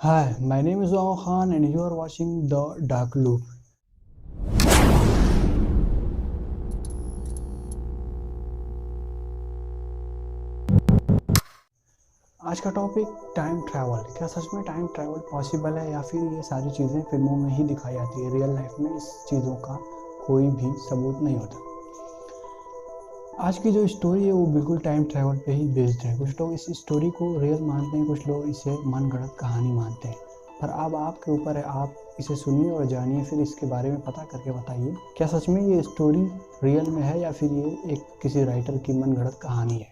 Hi, my name is Wang Khan and you are watching The Dark Loop. आज का topic time travel. क्या सच में time travel possible है या फिर ये सारी चीज़ें फिल्मों में ही दिखाई जाती है? रियल लाइफ में इस चीज़ों का कोई भी सबूत नहीं होता। आज की जो स्टोरी है वो बिल्कुल टाइम ट्रैवल पे ही बेस्ड है। कुछ लोग इस स्टोरी को रियल मानते हैं, कुछ लोग इसे मनगढ़ंत कहानी मानते हैं। पर अब आपके ऊपर है, आप इसे सुनिए और जानिए, फिर इसके बारे में पता करके बताइए क्या सच में ये स्टोरी रियल में है या फिर ये एक किसी राइटर की मनगढ़ंत कहानी है।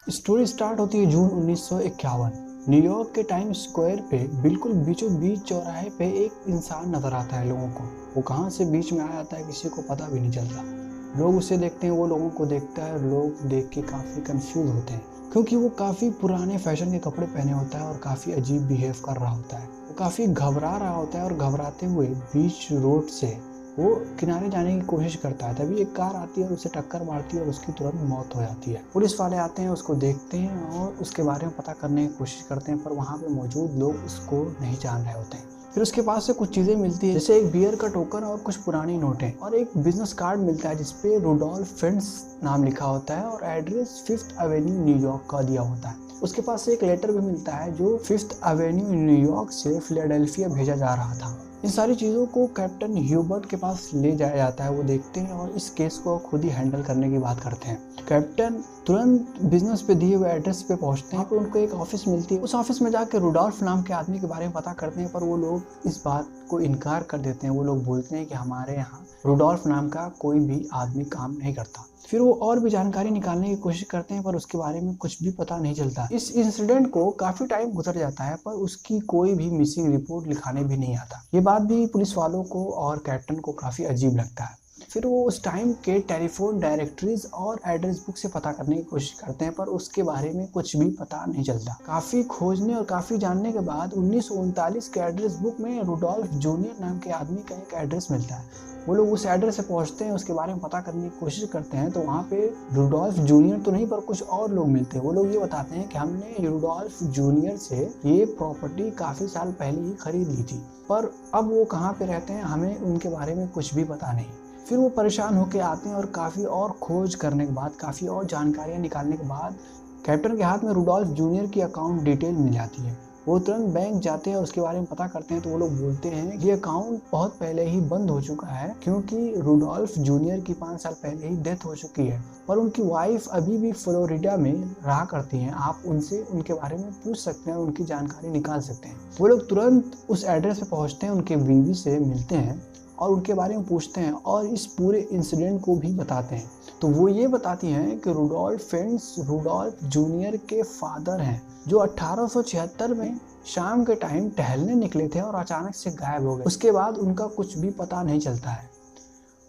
स्टोरी स्टार्ट होती है जून 1951। न्यूयॉर्क के टाइम स्क्वायर पे बिल्कुल बीचों बीच चौराहे पे एक इंसान नजर आता है लोगों को। वो कहाँ से बीच में आ जाता है किसी को पता भी नहीं चलता। लोग उसे देखते हैं, वो लोगों को देखता है। लोग देख के काफ़ी कंफ्यूज होते हैं क्योंकि वो काफ़ी पुराने फैशन के कपड़े पहने होता है और काफ़ी अजीब बिहेव कर रहा होता है। वो काफ़ी घबरा रहा होता है और घबराते हुए बीच रोड से वो किनारे जाने की कोशिश करता है। तभी एक कार आती है और उसे टक्कर मारती है और उसकी तुरंत मौत हो जाती है। पुलिस वाले आते हैं, उसको देखते हैं और उसके बारे में पता करने की कोशिश करते हैं, पर वहाँ पे मौजूद लोग उसको नहीं जान रहे होते हैं। फिर उसके पास से कुछ चीज़ें मिलती है, जैसे एक बियर का टोकन और कुछ पुरानी नोटें और एक बिजनेस कार्ड मिलता है जिसपे रुडोल्फ फिंच नाम लिखा होता है और एड्रेस 5th एवेन्यू न्यूयॉर्क का दिया होता है। उसके पास से एक लेटर भी मिलता है जो 5th एवेन्यू न्यूयॉर्क से फिलाडेल्फिया भेजा जा रहा था। इन सारी चीज़ों को कैप्टन ह्यूबर्ट के पास ले जाया जाता है। वो देखते हैं और इस केस को खुद ही हैंडल करने की बात करते हैं। कैप्टन तुरंत बिजनेस पे दिए हुए एड्रेस पे पहुंचते हैं। उनको एक ऑफिस मिलती है। उस ऑफिस में जाकर रुडोल्फ नाम के आदमी के बारे में पता करते हैं, पर वो लोग इस बात को इनकार कर देते हैं। वो लोग बोलते हैं कि हमारे यहाँ रुडोल्फ नाम का कोई भी आदमी काम नहीं करता। फिर वो और भी जानकारी निकालने की कोशिश करते हैं, पर उसके बारे में कुछ भी पता नहीं चलता। इस इंसिडेंट को काफी टाइम गुजर जाता है, पर उसकी कोई भी मिसिंग रिपोर्ट लिखाने भी नहीं आता। ये बात भी पुलिस वालों को और कैप्टन को काफी अजीब लगता है। फिर वो उस टाइम के टेलीफोन डायरेक्टरीज और एड्रेस बुक से पता करने की कोशिश करते हैं, पर उसके बारे में कुछ भी पता नहीं चलता। काफी खोजने और काफी जानने के बाद 1939 के एड्रेस बुक में रुडोल्फ जूनियर नाम के आदमी का एक एड्रेस मिलता है। वो लोग उस एड्रेस से पहुंचते हैं, उसके बारे में पता करने की कोशिश करते हैं, तो वहाँ पे रुडोल्फ जूनियर तो नहीं पर कुछ और लोग मिलते हैं। वो लोग ये बताते हैं कि हमने रुडोल्फ जूनियर से ये प्रॉपर्टी काफी साल पहले ही खरीद ली थी, पर अब वो कहाँ पे रहते हैं हमें उनके बारे में कुछ भी पता नहीं। फिर वो परेशान होकर आते हैं और काफ़ी और खोज करने के बाद, काफ़ी और जानकारियाँ निकालने के बाद कैप्टन के हाथ में रुडोल्फ जूनियर की अकाउंट डिटेल मिल जाती है। वो तुरंत बैंक जाते हैं और उसके बारे में पता करते हैं, तो वो लोग बोलते हैं कि ये अकाउंट बहुत पहले ही बंद हो चुका है क्योंकि रुडोल्फ जूनियर की 5 साल पहले ही डेथ हो चुकी है, पर उनकी वाइफ अभी भी फ्लोरिडा में रहा करती हैं। आप उनसे उनके बारे में पूछ सकते हैं और उनकी जानकारी निकाल सकते हैं। वो लोग तुरंत उस एड्रेस पे पहुंचते हैं, उनके बीवी से मिलते हैं और उनके बारे में पूछते हैं और इस पूरे इंसिडेंट को भी बताते हैं। तो वो ये बताती हैं कि रुडोल्फ फिंच रुडोल्फ जूनियर के फादर हैं, जो 1876 में शाम के टाइम टहलने निकले थे और अचानक से गायब हो गए। उसके बाद उनका कुछ भी पता नहीं चलता है।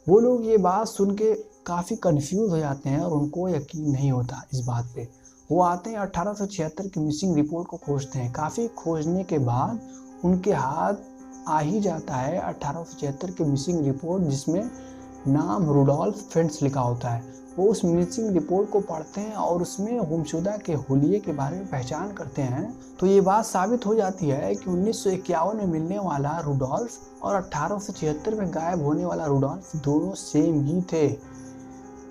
वो लोग ये बात सुन के काफ़ी कंफ्यूज हो जाते हैं और उनको यकीन नहीं होता इस बात पे। वो आते हैं 1876 की मिसिंग रिपोर्ट को खोजते हैं। काफ़ी खोजने के बाद उनके हाथ आ ही जाता है 1876 की मिसिंग रिपोर्ट, जिसमें नाम रुडोल्फ फिंच लिखा होता है। वो उस मिसिंग रिपोर्ट को पढ़ते हैं और उसमें गुमशुदा के हुलिये के बारे में पहचान करते हैं। तो ये बात साबित हो जाती है कि 1951 में मिलने वाला रुडोल्फ और 1876 में गायब होने वाला रुडोल्फ दोनों सेम ही थे।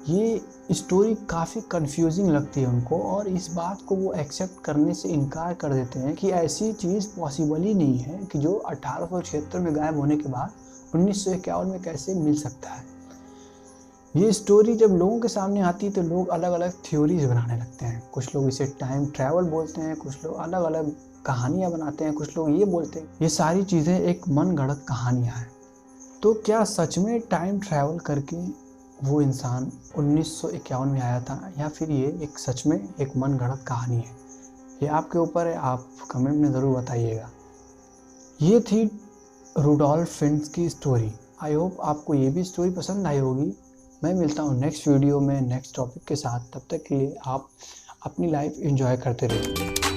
ये स्टोरी काफ़ी कंफ्यूजिंग लगती है उनको और इस बात को वो एक्सेप्ट करने से इनकार कर देते हैं कि ऐसी चीज़ पॉसिबल ही नहीं है कि जो 1876 में गायब होने के बाद 1951 में कैसे मिल सकता है। ये स्टोरी जब लोगों के सामने आती है तो लोग अलग अलग थ्योरीज बनाने लगते हैं। कुछ लोग इसे टाइम ट्रैवल बोलते हैं, कुछ लोग अलग अलग कहानियाँ बनाते हैं, कुछ लोग ये बोलते हैं ये सारी चीज़ें एक मनगढ़ंत कहानियाँ हैं। तो क्या सच में टाइम ट्रैवल करके वो इंसान 1951 में आया था या फिर ये एक सच में एक मनगढ़ंत कहानी है? ये आपके ऊपर है, आप कमेंट में ज़रूर बताइएगा। ये थी रुडोल्फ फिंच की स्टोरी। आई होप आपको ये भी स्टोरी पसंद आई होगी। मैं मिलता हूँ नेक्स्ट वीडियो में नेक्स्ट टॉपिक के साथ। तब तक के लिए आप अपनी लाइफ एंजॉय करते रहिए।